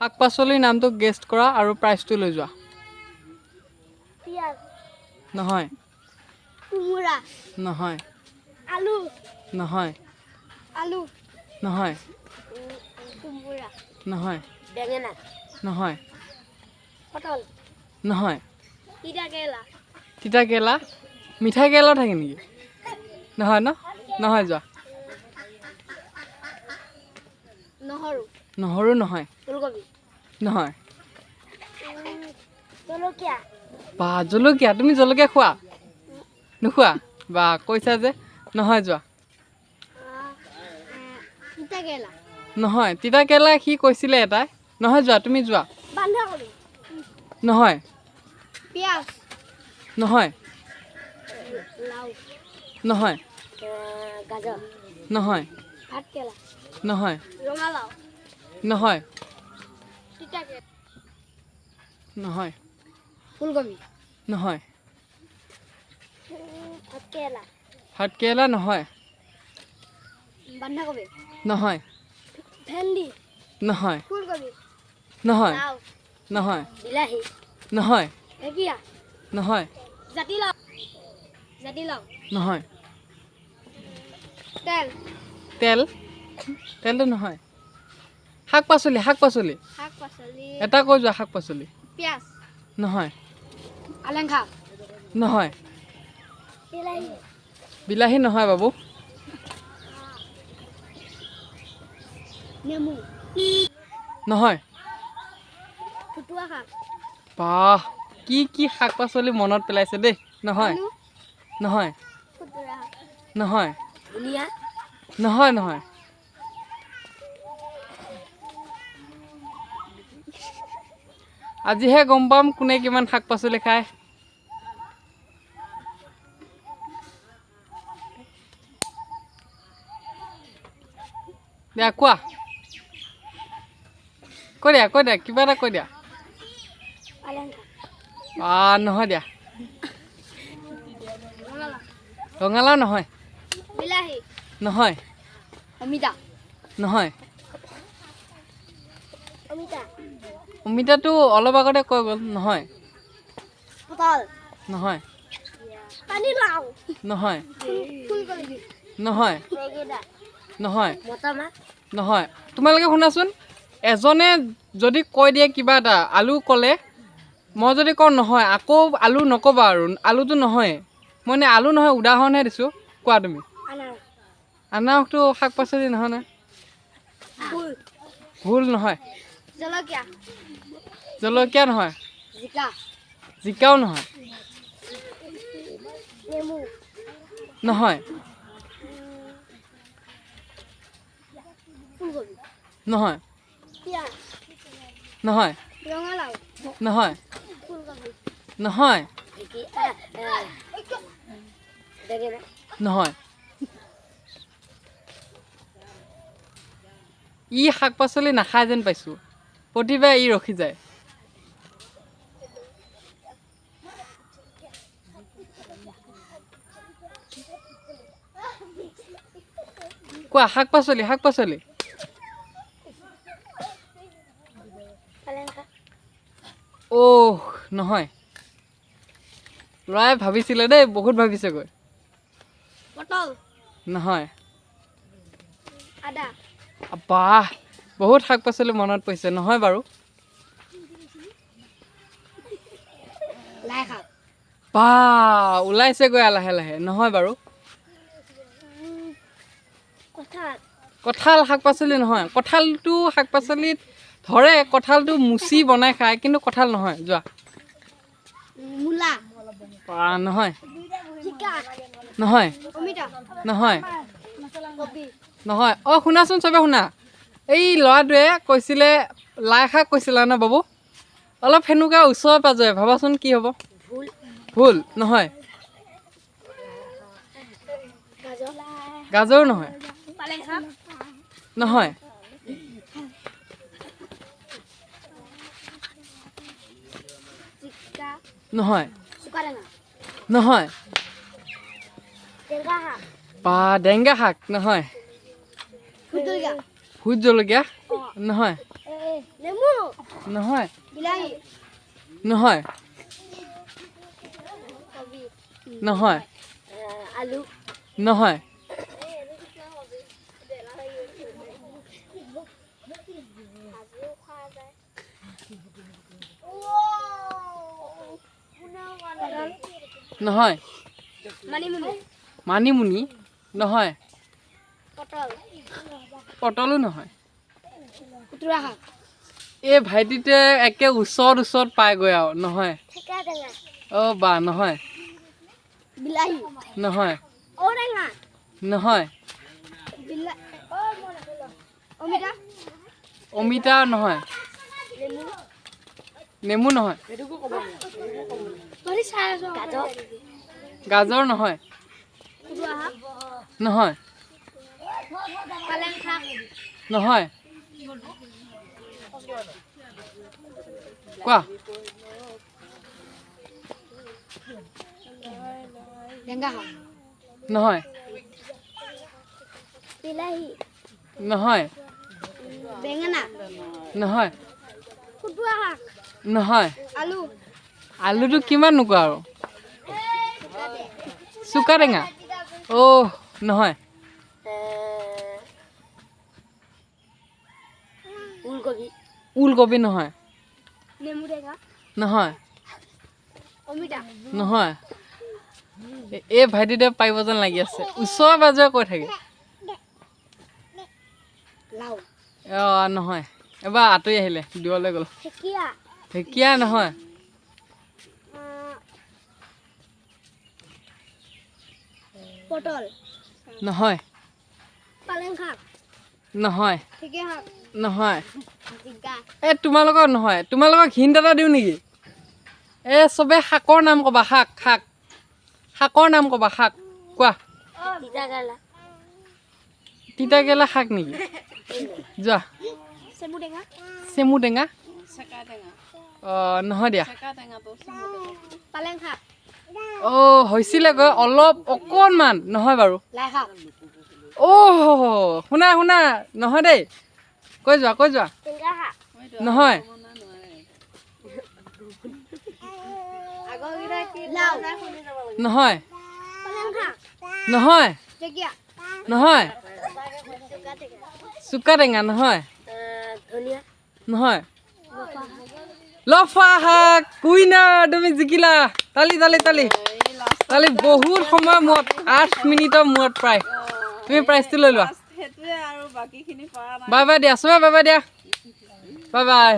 শাক পাচলিৰ নামটো গেষ্ট কৰা আৰু প্ৰাইচটো লৈ যোৱা। পিয়াজ নহয় কোমোৰা নহয় আলু নহয় আলু নহয় কোমোৰা নহয় বেঙেনা নহয় পটল নহয় তিতা কেৰেলা মিঠা কেৰেলা থাকে নেকি? নহয় ন নহয় যোৱা। নহৰু নহয় ফুলকবি নহয় জলকীয়া বা জলকীয়া তুমি জলকীয়া খোৱা নোখোৱা বা কৈছা যে নহয় যোৱা। তিতা কেৰেলা নহয় তিতা কেৰেলা সি কৈছিলে এটাই নহয় যোৱা তুমি যোৱা। বন্ধাকবি নহয় পিয়াজ নহয় লাউ নহয় গাজৰ নহয় ভাত কেৰেলা নহয় ৰঙালাও নহয় তিতা কেৰেলা নহয় ফুলকবি নহয় ভাত কেৰেলা নহয় বন্ধাকবি নহয় ভেন্দি নহয় ফুলকবি নহয় লাউ নহয় বিলাহী নহয় ঢেকীয়া নহয় জাতিলাও নহয় তেল তেলটো নহয়। শাক পাচলি শাক পাচলি এটা কৈ যোৱা। শাক পাচলি পিয়াজ নহয় আলেং-শাক নহয় বিলাহী নহয় বাবু নেমু নহয়। খুতুৱা শাক বাহ কি শাক পাচলি মনত পেলাইছে দেই। নহয় আলু নহয় খুতুৰা শাক নহয় ধনিয়া নহয় নহয় আজিহে গম পাম কোনে কিমান শাক পাচলি খায়। দিয়া কোৱা কৈ দিয়া কিবা এটা কৈ দিয়া। নহয় দিয়া ৰঙালাও নহয় বিলাহী নহয় অমিতা নহয় অমিতা অমিতাটো অলপ আগতে কৈ গ'ল নহয় পটল নহয় পানীলাও নহয় ফুলকবি নহয় বেঙেনা নহয় মটৰমাহ নহয় তোমালোকে শুনাচোন এজনে যদি কৈ দিয়ে কিবা এটা আলু ক'লে মই যদি কওঁ নহয় আকৌ আলু নক'বা আৰু আলুটো নহয় মই আলু নহয় উদাহৰণহে দিছোঁ। কোৱা তুমি আনাৰসটো শাক পাচলি নহয় নহয় ভুল নহয় জলকীয়া নহয় জিকাও নহয় নেমু নহয় ফুলকবি নহয় পিয়াজ নহয় ৰঙালাও নহয় ফুলকবি নহয় বেঙেনা নহয় ই শাক পাচলি নাখায় যেন পাইছোঁ প্ৰতিবাৰে ই ৰখি যায়। কোৱা শাক পাচলি অ' নহয় ল'ৰাই ভাবিছিলে দেই বহুত ভাবিছেগৈ পটল নহয় আদা বাহ বহুত শাক পাচলি মনত পৰিছে নহয় বাৰু লাই শাক বা ওলাইছেগৈ লাহে লাহে নহয় বাৰু কঁঠাল শাক পাচলি নহয় কঁঠালটো শাক পাচলিত ধৰে কঁঠালটো মুচি বনাই খায় কিন্তু কঁঠাল নহয় যোৱা মূলা নহয় জিকা নহয় অমিতা নহয় কবি নহয় অঁ শুনাচোন চবে শুনা এই ল'ৰাটোৱে কৈছিলে লাই শাক কৈছিলা ন বাবু অলপ সেনেকুৱা ওচৰে পাজৰে ভাবাচোন কি হ'ব ভুল নহয় গাজৰ নহয় নহয় নহয় নহয় বা ডেংগা শাক নহয় ভোট জলকীয়া নহয় নহয় বিলাহী নহয় কবি নহয় আলু নহয় নহয় মানিমুনি মানিমুনি নহয় পটল পটলো নহয় খুতুৰা শাক এই ভাইটিতে একে ওচৰত পায়গৈ আৰু নহয় ঠেকেৰা টেঙা অ' বা নহয় বিলাহী নহয় ঔটেঙা নহয় অমিতা অমিতা নহয় নেমু নেমু নহয় গাজৰ গাজৰ নহয় খুতুৰা শাক নহয় পালেং শাক নহয় কোৱা লেঙা শাক নহয় বিলাহী নহয় বেঙেনা নহয় খুতুৰা শাক নহয় আলু আলুটো কিমান নোকোৱা আৰু চুকা টেঙা অ' নহয় ওলকবি ওলকবি নহয় নেমু টেঙা নহয় অমিতা নহয় এই ভাইটিতে পাৰিব যেন লাগি আছে ওচৰে পাজৰে কৈ থাকে লাও অ' নহয় এবাৰ আঁতৰি আহিলে দূৰলৈ গ'ল ঢেকীয়া ঢেকীয়া নহয় পটল নহয় পালেং শাক নহয় ঢেকীয়া শাক নহয় জিকা এই তোমালোকৰ নহয় তোমালোকক হিণ্ট এটা দিওঁ নেকি এই চবে শাকৰ নাম ক'বা শাকৰ নাম ক'বা শাক কোৱা তিতা কেৰেলা তিতা কেৰেলা শাক নেকি যোৱা চেমু টেঙা চেমু টেঙা অ' নহয় দিয়া পালেং শাক অ' হৈছিলেগৈ অলপ অকণমান নহয় বাৰু লাই শাক অ' শুনা নহয় দেই কৈ যোৱা টেঙা শাক নহয় লাও নহয় পালেং শাক নহয় ঢেকীয়া নহয় চুকা টেঙা চুকা টেঙা নহয় ধনিয়া নহয় লফা শাক কুইনাৰ তুমি জিকিলা তালি বহুত সময় মূৰত 8 মিনিটৰ মূৰত প্ৰায় তুমি প্ৰাইজটো লৈ লোৱা বাই বাই দিয়া চবে বাই বাই দিয়া বাই বাই